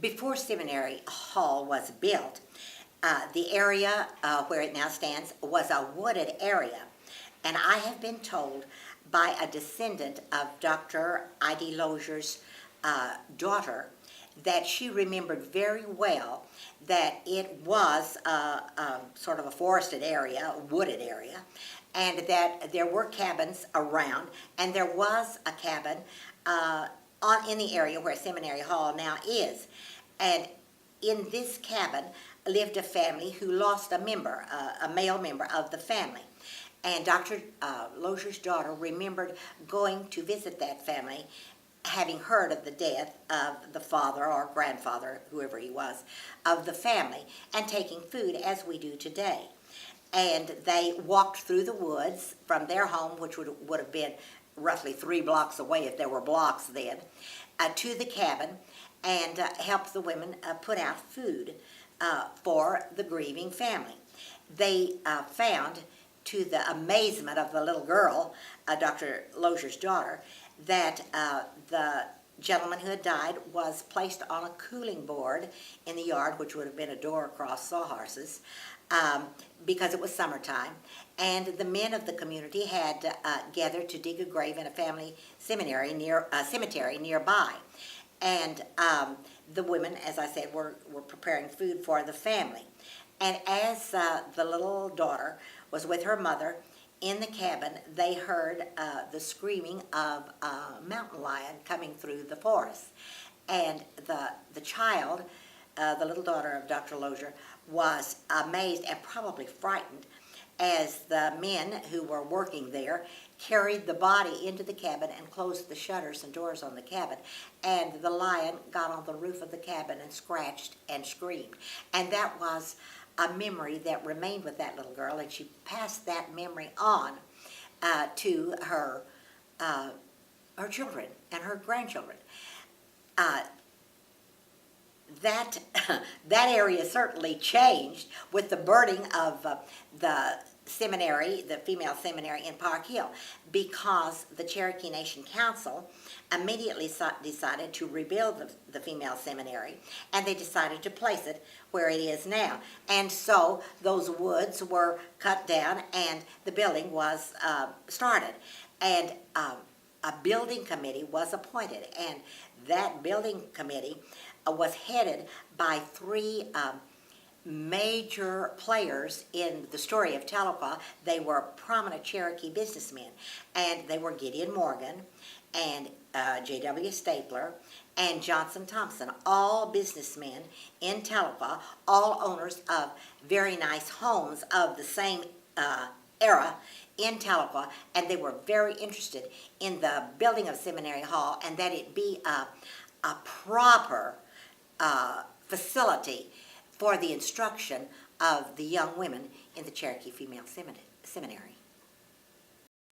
Before Seminary Hall was built, the area where it now stands was a wooded area. And I have been told by a descendant of Dr. I.D. Lozier's daughter that she remembered very well that it was sort of a forested area, a wooded area, and that there were cabins around, and there was a cabin in the area where Seminary Hall now is. And in this cabin lived a family who lost a member, a male member of the family. And Dr. Lozier's daughter remembered going to visit that family, having heard of the death of the father or grandfather, whoever he was, of the family, and taking food as we do today. And they walked through the woods from their home, which would have been roughly 3 blocks away if there were blocks then, to the cabin, and helped the women put out food for the grieving family. They found, to the amazement of the little girl, Dr. Lozier's daughter, that the gentleman who had died was placed on a cooling board in the yard, which would have been a door across sawhorses, because it was summertime, and the men of the community had gathered to dig a grave in a family cemetery nearby. And the women, as I said, were preparing food for the family. And as the little daughter was with her mother in the cabin, they heard the screaming of a mountain lion coming through the forest. And the child, the little daughter of Dr. Lozier, was amazed and probably frightened as the men who were working there carried the body into the cabin and closed the shutters and doors on the cabin. And the lion got on the roof of the cabin and scratched and screamed. And that was a memory that remained with that little girl, and she passed that memory on to her children and her grandchildren. That area certainly changed with the burning of the seminary, the female seminary in Park Hill, because the Cherokee Nation Council immediately decided to rebuild the female seminary, and they decided to place it where it is now. And so those woods were cut down and the building was started. And a building committee was appointed, and that building committee was headed by 3 major players in the story of Tahlequah. They were prominent Cherokee businessmen, and they were Gideon Morgan and J.W. Stapler and Johnson Thompson, all businessmen in Tahlequah, all owners of very nice homes of the same era in Tahlequah, and they were very interested in the building of Seminary Hall and that it be a proper facility for the instruction of the young women in the Cherokee Female Seminary.